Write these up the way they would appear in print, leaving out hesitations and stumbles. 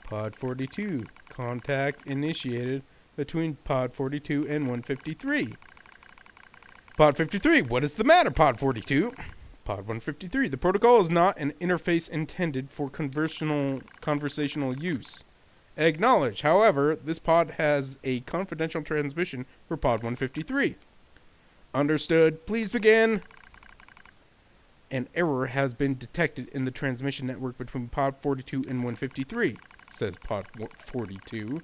Pod 42. Contact initiated between Pod 42 and 153. Pod 53. What is the matter, Pod 42? Pod 153. The protocol is not an interface intended for conversational use. Acknowledge. However, this pod has a confidential transmission for Pod 153. Understood. Please begin. An error has been detected in the transmission network between Pod 42 and 153, says Pod 42.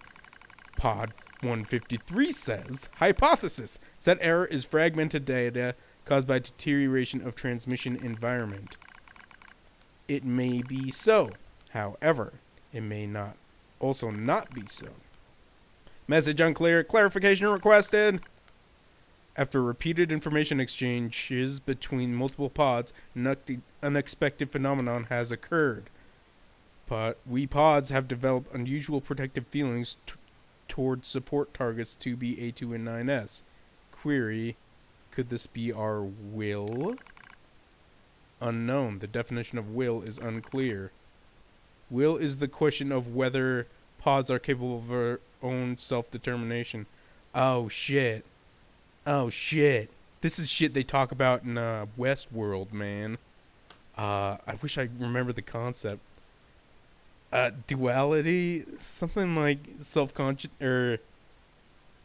Pod 153 says, hypothesis. Said error is fragmented data caused by deterioration of transmission environment. It may be so. However, it may not also not be so. Message unclear. Clarification requested. After repeated information exchanges between multiple pods, an unexpected phenomenon has occurred. We pods have developed unusual protective feelings towards support targets 2B, A2, and 9S. Query, could this be our will? Unknown. The definition of will is unclear. Will is the question of whether pods are capable of their own self-determination. Oh, shit. Oh, shit. This is shit they talk about in Westworld, man. I wish I remember the concept. Duality? Something like self-conscious, or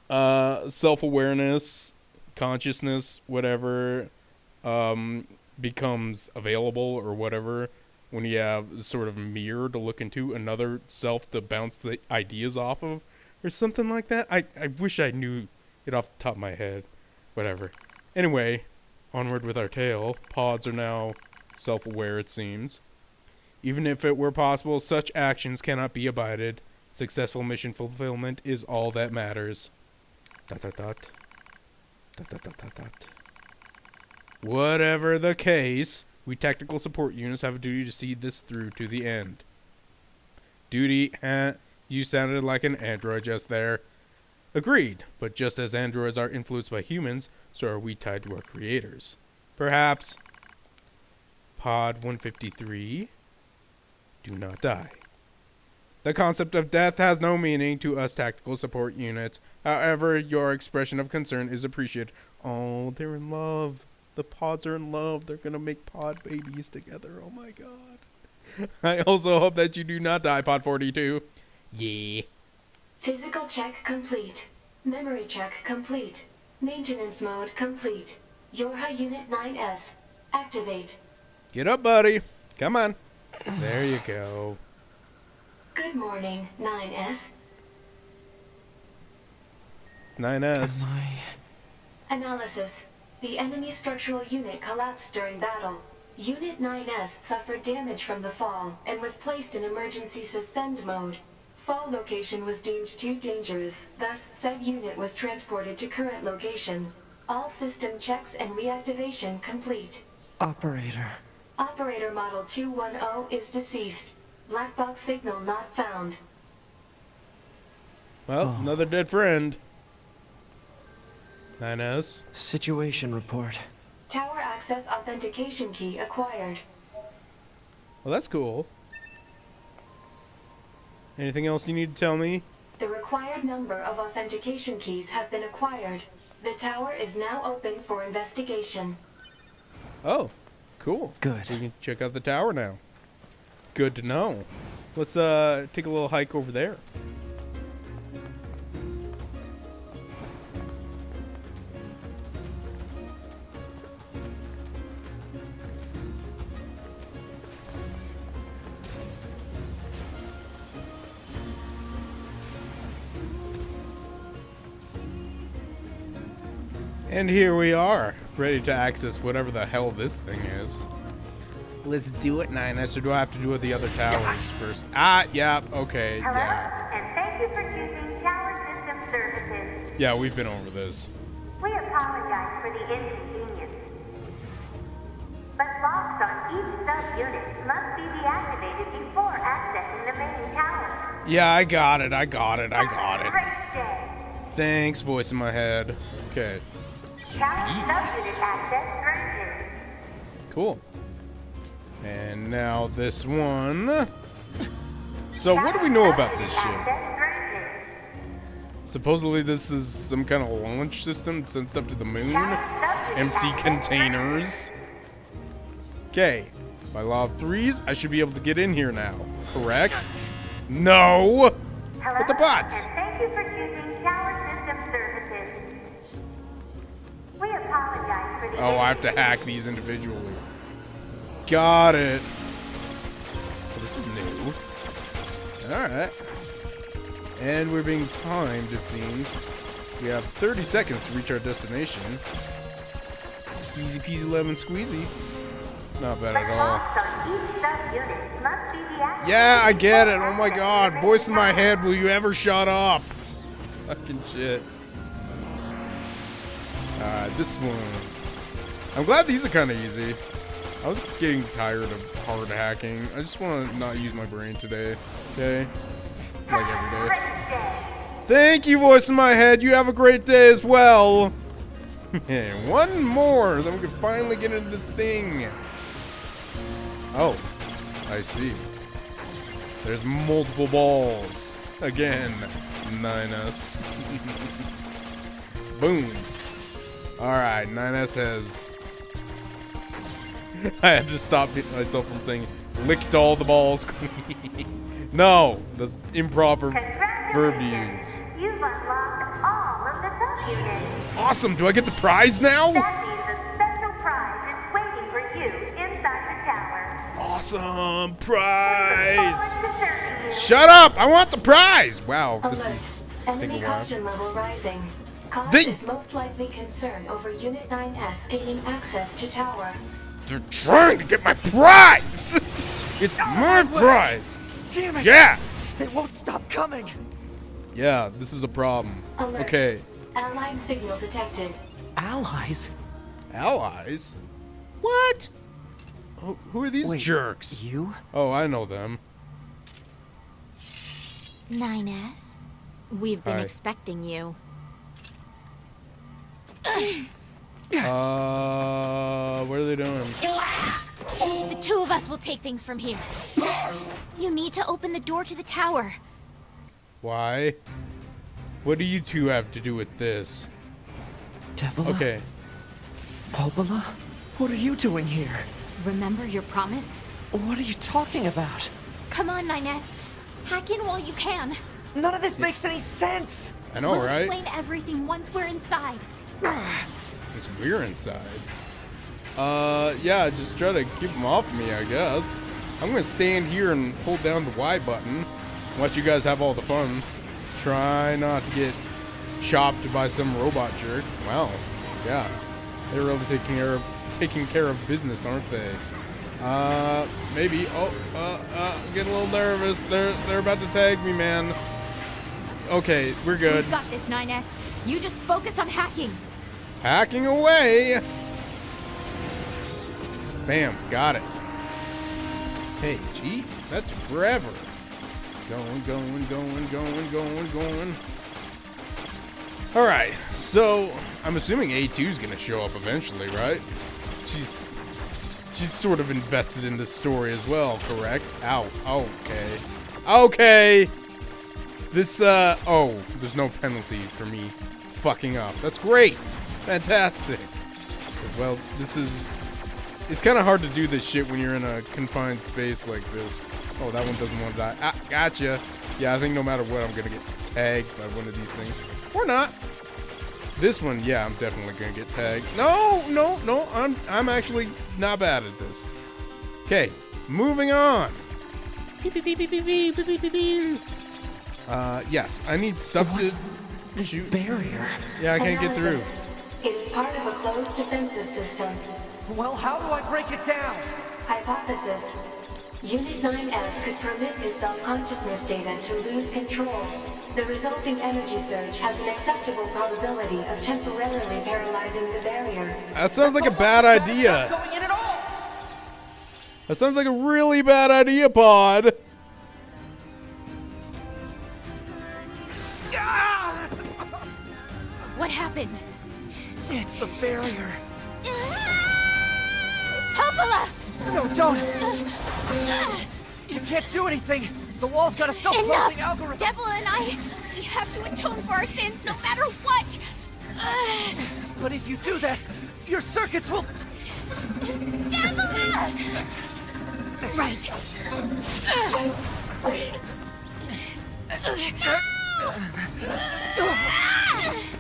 self-awareness, consciousness, whatever, becomes available or whatever when you have sort of a mirror to look into, another self to bounce the ideas off of, or something like that. I wish I knew it off the top of my head. Whatever. Anyway, onward with our tale. Pods are now self-aware, it seems. Even if it were possible, such actions cannot be abided. Successful mission fulfillment is all that matters. ... Whatever the case, we tactical support units have a duty to see this through to the end. Duty, you sounded like an android just there. Agreed, but just as androids are influenced by humans, so are we tied to our creators. Perhaps. Pod 153. Do not die. The concept of death has no meaning to us tactical support units. However, your expression of concern is appreciated. Oh, they're in love. The pods are in love. They're gonna make pod babies together. Oh my god. I also hope that you do not die, Pod 42. Yeah. Physical check complete. Memory check complete. Maintenance mode complete. Yorha Unit 9S. Activate. Get up, buddy. Come on. There you go. Good morning, 9S. 9S. Analysis. The enemy structural unit collapsed during battle. Unit 9S suffered damage from the fall and was placed in emergency suspend mode. Fall location was deemed too dangerous, thus said unit was transported to current location. All system checks and reactivation complete. Operator. Operator Model 210 is deceased. Black box signal not found. Well, another dead friend. 9S. Situation report. Tower access authentication key acquired. Well, that's cool. Anything else you need to tell me? The required number of authentication keys have been acquired. The tower is now open for investigation. Oh, cool. Good. So you can check out the tower now. Good to know. Let's take a little hike over there. And here we are, ready to access whatever the hell this thing is. Let's do it, 9S, or do I have to do the other towers first? Yeah, okay, Hello, yeah. and thank you for choosing Tower System Services. Yeah, we've been over this. We apologize for the inconvenience. But locks on each sub-unit must be deactivated before accessing the main tower. Yeah, I got it. Have a great day. Thanks, voice in my head. Okay, Tower sub-unit access granted. cool. And now this one. So what do we know about this ship? Access granted. Supposedly this is some kind of launch system sent up to the moon. Challenge Empty access containers. Okay. By law of threes, I should be able to get in here now. Correct? No! Hello, What the bots? and thank you for choosing Tower System Services. We apologize for the Oh, I have to hack these individually. Got it. Well, this is new. Alright. And we're being timed, it seems. We have 30 seconds to reach our destination. Easy peasy lemon squeezy. Not bad at all. Locks on each sub-unit must be deactivated Yeah, I get it. before Oh my access god. to the Voice in my main head, will you ever shut up? Fucking shit. This one. I'm glad these are kind of easy. I was getting tired of hard hacking. I just want to not use my brain today. Okay? Like every day. Great day. Thank you, voice in my head. You have a great day as well. One more, then we can finally get into this thing. Oh, I see. There's multiple balls. Again, 9S. Boom. Alright, 9S has... I had to stop myself from saying, licked all the balls. No, that's improper verb to use. You've unlocked all of the sub-units. Awesome, do I get the prize now? That means a special prize is waiting for you inside the tower. Awesome Look prize! forward to serving you. Shut up! I want the prize! Wow, this Alert. is Enemy taking a while. caution level rising. Cause They- is most likely concerned over Unit 9S gaining access to tower. They're trying to get my prize! It's my prize! Damn it! Yeah! They won't stop coming! Yeah, this is a problem. Alert. Okay, Allied signal detected. Allies? allies? What? Oh, who are these Wait, jerks? You? Oh, I know them. 9S, we've been Hi. expecting you. What are they doing? The two of us will take things from here. You need to open the door to the tower. Why? What do you two have to do with this? Devola? Okay. Popola? What are you doing here? Remember your promise? What are you talking about? Come on, 9S. Hack in while you can. None of this makes any sense! I know, We'll right? explain everything once we're inside. Because we're inside. Yeah, just try to keep them off me, I guess. I'm gonna stand here and hold down the Y button. Let you guys have all the fun. Try not to get chopped by some robot jerk. Wow. Yeah. They're really taking care of business, aren't they? Maybe. Oh, I'm getting a little nervous. They're about to tag me, man. Okay, we're good. We've got this, 9S. You just focus on hacking. Hacking away. Bam, got it. Hey, jeez, that's forever. Going. All right, so I'm assuming A2's gonna show up eventually, right? She's sort of invested in this story as well, correct? Ow. Okay. This, there's no penalty for me fucking up. That's great. Fantastic. Well, it's kind of hard to do this shit when you're in a confined space like this. Oh, that one doesn't want to die. Ah, gotcha. Yeah, I think no matter what, I'm going to get tagged by one of these things. Or not. This one, yeah, I'm definitely going to get tagged. No, I'm actually not bad at this. Okay, moving on. Yes, I need stuff What's to this shoot. barrier? Yeah, I can't get through. Analysis. It is part of a closed defensive system. Well, how do I break it down? Hypothesis. Unit 9S could permit his self-consciousness data to lose control. The resulting energy surge has an acceptable probability of temporarily paralyzing the barrier. That sounds like a bad idea. Not going in at all! That sounds like a really bad idea, Pod. What happened? It's the barrier. Popola! No, don't! You can't do anything! The wall's got a self-closing Enough! algorithm! Devil and I, we have to atone for our sins no matter what! But if you do that, your circuits will... Devola! Right.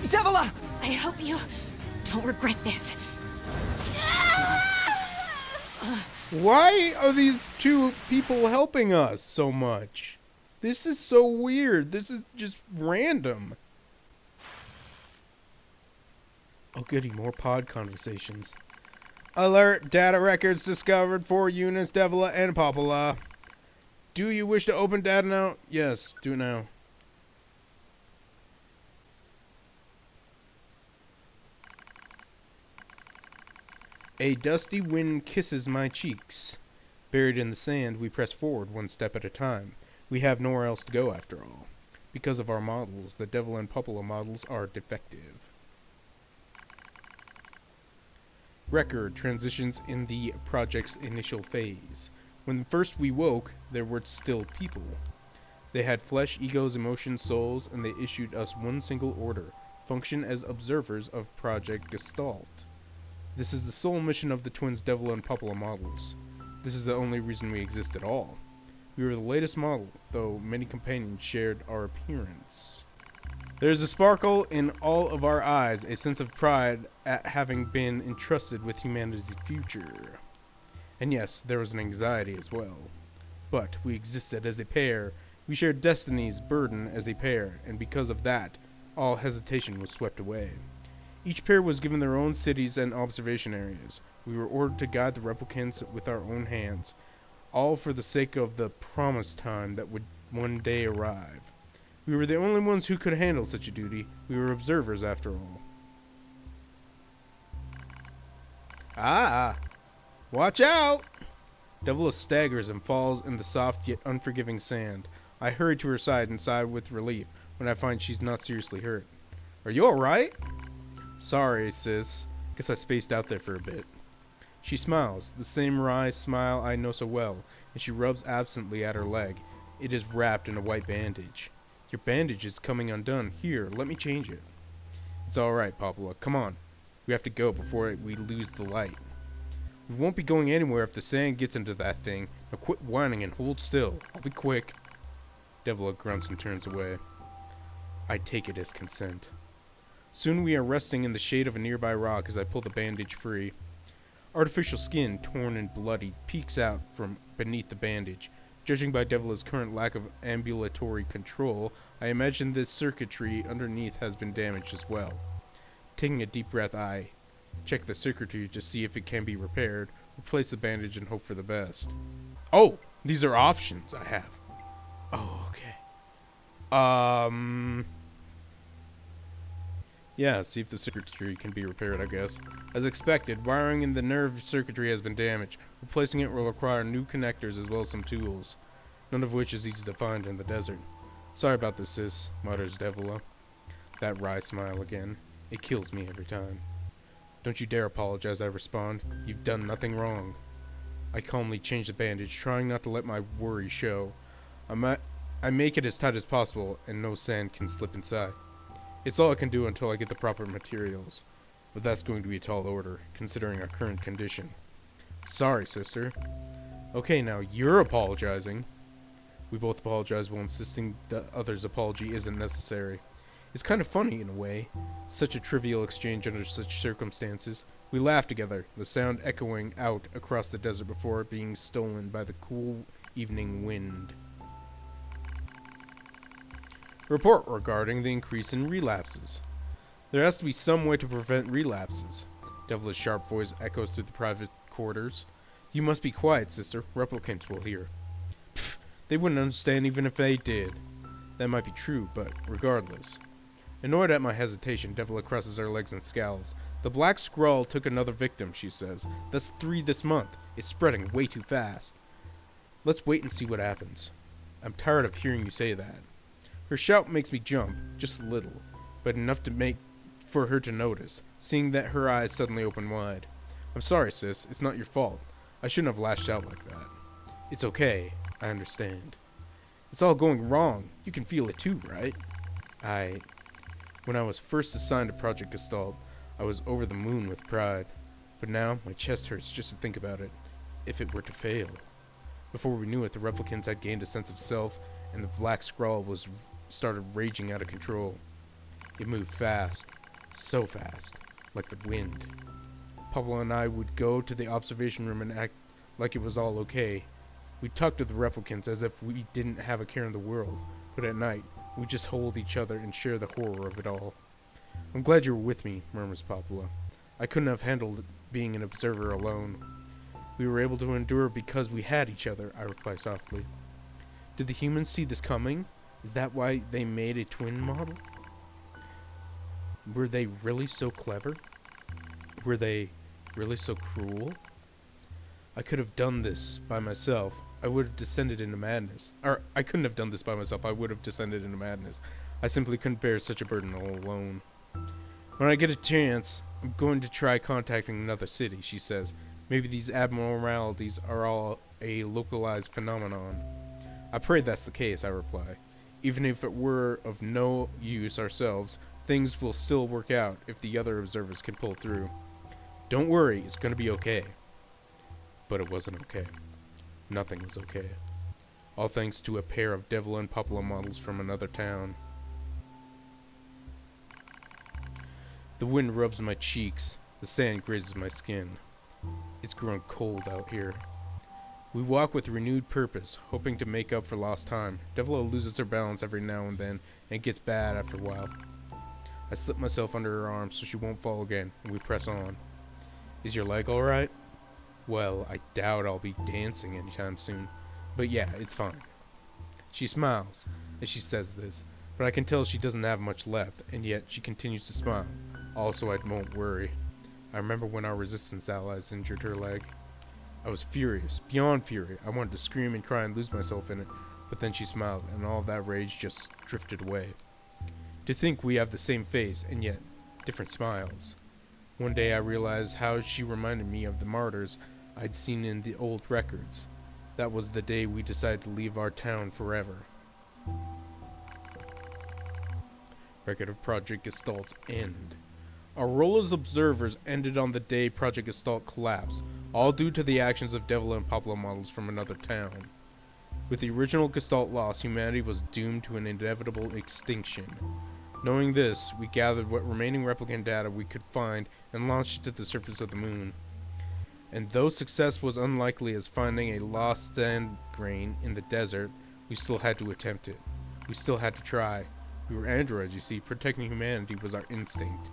Devola! I hope you don't regret this. Why are these two people helping us so much? This is so weird. This is just random. Oh goody, more pod conversations. Alert! Data records discovered for units Devola and Popola. Do you wish to open data now? Yes, do it now. A dusty wind kisses my cheeks. Buried in the sand, we press forward one step at a time. We have nowhere else to go after all. Because of our models, the Devola and Popola models are defective. Record transitions in the project's initial phase. When first we woke, there were still people. They had flesh, egos, emotions, souls, and they issued us one single order: function as observers of Project Gestalt. This is the sole mission of the twins Devola and Popola models. This is the only reason we exist at all. We were the latest model, though many companions shared our appearance. There is a sparkle in all of our eyes, a sense of pride at having been entrusted with humanity's future. And yes, there was an anxiety as well. But we existed as a pair. We shared destiny's burden as a pair, and because of that, all hesitation was swept away. Each pair was given their own cities and observation areas. We were ordered to guide the replicants with our own hands, all for the sake of the promised time that would one day arrive. We were the only ones who could handle such a duty. We were observers, after all. Ah! Watch out! Devola staggers and falls in the soft yet unforgiving sand. I hurry to her side and sigh with relief when I find she's not seriously hurt. Are you alright? Sorry, sis. Guess I spaced out there for a bit. She smiles, the same wry smile I know so well, and she rubs absently at her leg. It is wrapped in a white bandage. Your bandage is coming undone. Here, let me change it. It's alright, Popola. Come on. We have to go before we lose the light. We won't be going anywhere if the sand gets into that thing. Now quit whining and hold still. I'll be quick. Devola grunts and turns away. I take it as consent. Soon we are resting in the shade of a nearby rock as I pull the bandage free. Artificial skin, torn and bloody, peeks out from beneath the bandage. Judging by Devola's current lack of ambulatory control, I imagine the circuitry underneath has been damaged as well. Taking a deep breath, I check the circuitry to see if it can be repaired, replace the bandage, and hope for the best. Oh! These are options I have. Oh, okay. Yeah, see if the circuitry can be repaired, I guess. As expected, wiring in the nerve circuitry has been damaged. Replacing it will require new connectors as well as some tools, none of which is easy to find in the desert. Sorry about this, sis, mutters Devola. That wry smile again. It kills me every time. Don't you dare apologize, I respond. You've done nothing wrong. I calmly change the bandage, trying not to let my worry show. I make it as tight as possible, and no sand can slip inside. It's all I can do until I get the proper materials. But that's going to be a tall order, considering our current condition. Sorry, sister. Okay, now you're apologizing. We both apologize while insisting the other's apology isn't necessary. It's kind of funny in a way. Such a trivial exchange under such circumstances. We laugh together, the sound echoing out across the desert before being stolen by the cool evening wind. Report regarding the increase in relapses. There has to be some way to prevent relapses. Devola's sharp voice echoes through the private quarters. You must be quiet, sister. Replicants will hear. Pfft, they wouldn't understand even if they did. That might be true, but regardless. Annoyed at my hesitation, Devola crosses her legs and scowls. The black scrawl took another victim, she says. That's 3 this month. It's spreading way too fast. Let's wait and see what happens. I'm tired of hearing you say that. Her shout makes me jump, just a little, but enough to make for her to notice, seeing that her eyes suddenly open wide. I'm sorry, sis. It's not your fault. I shouldn't have lashed out like that. It's okay. I understand. It's all going wrong. You can feel it too, right? When I was first assigned to Project Gestalt, I was over the moon with pride. But now, my chest hurts just to think about it. If it were to fail. Before we knew it, the replicants had gained a sense of self, and the black scrawl started raging out of control. It moved fast. So fast. Like the wind. Popola and I would go to the observation room and act like it was all okay. We'd talk to the replicants as if we didn't have a care in the world, but at night, we'd just hold each other and share the horror of it all. I'm glad you were with me, murmurs Popola. I couldn't have handled being an observer alone. We were able to endure because we had each other, I reply softly. Did the humans see this coming? Is that why they made a twin model? Were they really so clever? Were they really so cruel? I could have done this by myself. I would have descended into madness. Or, I couldn't have done this by myself. I would have descended into madness. I simply couldn't bear such a burden all alone. When I get a chance, I'm going to try contacting another city, she says. Maybe these abnormalities are all a localized phenomenon. I pray that's the case, I reply. Even if it were of no use ourselves, things will still work out if the other observers can pull through. Don't worry, it's going to be okay. But it wasn't okay. Nothing was okay. All thanks to a pair of Devola and Popola models from another town. The wind rubs my cheeks. The sand grazes my skin. It's grown cold out here. We walk with renewed purpose, hoping to make up for lost time. Devola loses her balance every now and then, and gets bad after a while. I slip myself under her arm so she won't fall again, and we press on. Is your leg alright? Well, I doubt I'll be dancing anytime soon. But yeah, it's fine. She smiles as she says this, but I can tell she doesn't have much left, and yet she continues to smile. Also, I won't worry. I remember when our resistance allies injured her leg. I was furious, beyond fury. I wanted to scream and cry and lose myself in it, but then she smiled, and all of that rage just drifted away. To think we have the same face, and yet different smiles. One day I realized how she reminded me of the martyrs I'd seen in the old records. That was the day we decided to leave our town forever. Record of Project Gestalt's end. Our role as observers ended on the day Project Gestalt collapsed, all due to the actions of Devola and Popola models from another town. With the original Gestalt lost, humanity was doomed to an inevitable extinction. Knowing this, we gathered what remaining replicant data we could find and launched it to the surface of the moon. And though success was unlikely as finding a lost sand grain in the desert, we still had to attempt it. We still had to try. We were androids, you see. Protecting humanity was our instinct.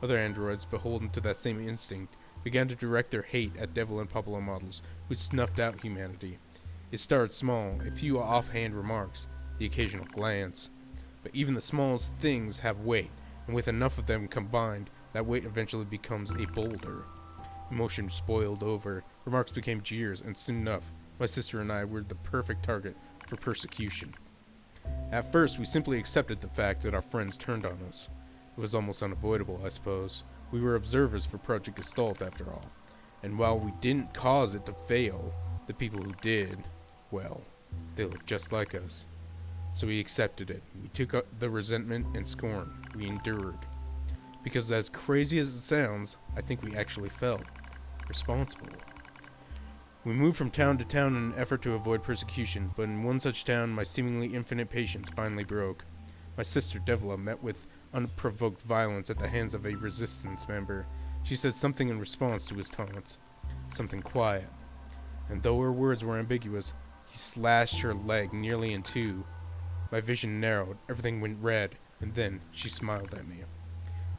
Other androids, beholden to that same instinct, began to direct their hate at Devola and Popola models, who snuffed out humanity. It started small, a few offhand remarks, the occasional glance. But even the smallest things have weight, and with enough of them combined, that weight eventually becomes a boulder. Emotion spoiled over, remarks became jeers, and soon enough, my sister and I were the perfect target for persecution. At first, we simply accepted the fact that our friends turned on us. It was almost unavoidable, I suppose. We were observers for Project Gestalt, after all. And while we didn't cause it to fail, the people who did, well, they looked just like us. So we accepted it. We took the resentment and scorn. We endured. Because as crazy as it sounds, I think we actually felt responsible. We moved from town to town in an effort to avoid persecution, but in one such town, my seemingly infinite patience finally broke. My sister Devola met with unprovoked violence at the hands of a resistance member. She said something in response to his taunts. Something quiet. And though her words were ambiguous, he slashed her leg nearly in two. My vision narrowed, everything went red, and then she smiled at me.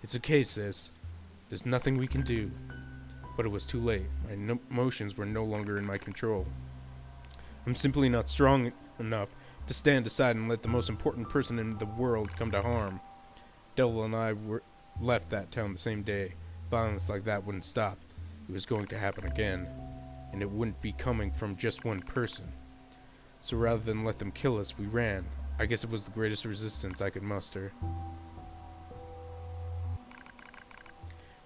It's okay, sis. There's nothing we can do. But it was too late. My emotions were no longer in my control. I'm simply not strong enough to stand aside and let the most important person in the world come to harm. Devola and I left that town the same day. Violence like that wouldn't stop. It was going to happen again. And it wouldn't be coming from just one person. So rather than let them kill us, we ran. I guess it was the greatest resistance I could muster.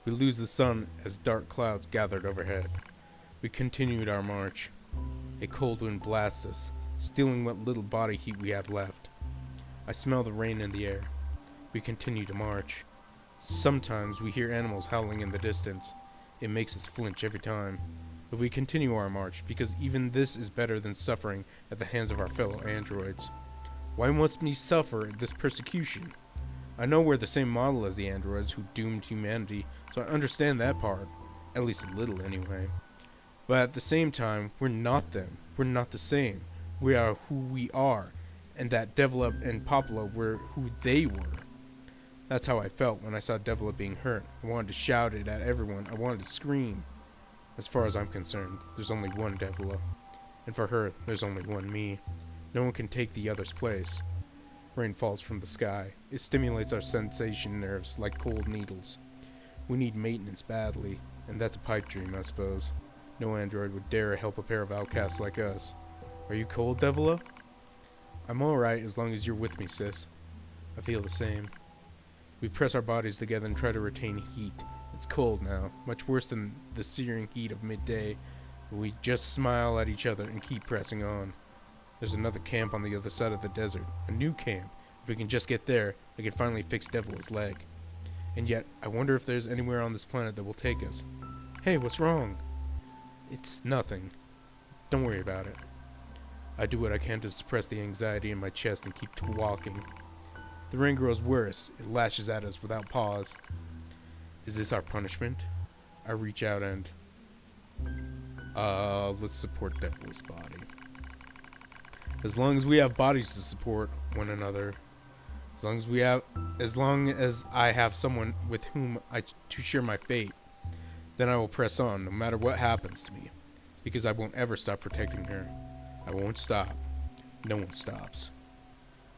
We lose the sun as dark clouds gathered overhead. We continued our march. A cold wind blasts us, stealing what little body heat we have left. I smell the rain in the air. We continue to march. Sometimes we hear animals howling in the distance. It makes us flinch every time. But we continue our march, because even this is better than suffering at the hands of our fellow androids. Why must we suffer this persecution? I know we're the same model as the androids who doomed humanity, so I understand that part. At least a little, anyway. But at the same time, we're not them. We're not the same. We are who we are, and that Devola and Popola were who they were. That's how I felt when I saw Devola being hurt. I wanted to shout it at everyone. I wanted to scream. As far as I'm concerned, there's only one Devola. And for her, there's only one me. No one can take the other's place. Rain falls from the sky. It stimulates our sensation nerves like cold needles. We need maintenance badly, and that's a pipe dream, I suppose. No android would dare help a pair of outcasts like us. Are you cold, Devola? I'm alright as long as you're with me, sis. I feel the same. We press our bodies together and try to retain heat. It's cold now, much worse than the searing heat of midday, but we just smile at each other and keep pressing on. There's another camp on the other side of the desert, a new camp. If we can just get there, I can finally fix Devola's leg. And yet, I wonder if there's anywhere on this planet that will take us. Hey, what's wrong? It's nothing. Don't worry about it. I do what I can to suppress the anxiety in my chest and keep walking. The rain grows worse. It lashes at us without pause. Is this our punishment? I reach out and... let's support Devola's body. As long as we have bodies to support one another, as long as I have someone with whom to share my fate, then I will press on no matter what happens to me, because I won't ever stop protecting her. I won't stop. No one stops.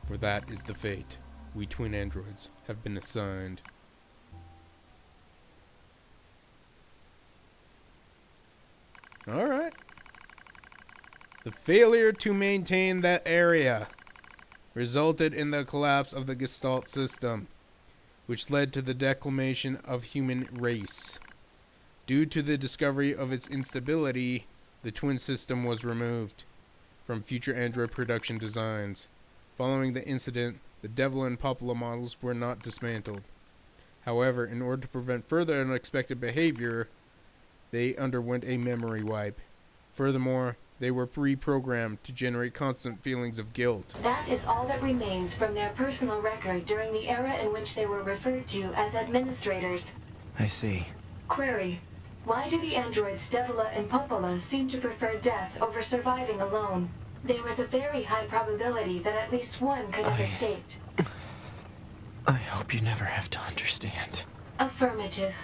For that is the fate we twin androids have been assigned. Alright. The failure to maintain that area resulted in the collapse of the Gestalt system, which led to the decimation of human race. Due to the discovery of its instability, the twin system was removed from future android production designs. Following the incident, the Devola and Popola models were not dismantled. However, in order to prevent further unexpected behavior, they underwent a memory wipe. Furthermore, they were reprogrammed to generate constant feelings of guilt. That is all that remains from their personal record during the era in which they were referred to as administrators. I see. Query: why do the androids Devola and Popola seem to prefer death over surviving alone? There was a very high probability that at least one could have escaped. I hope you never have to understand. Affirmative.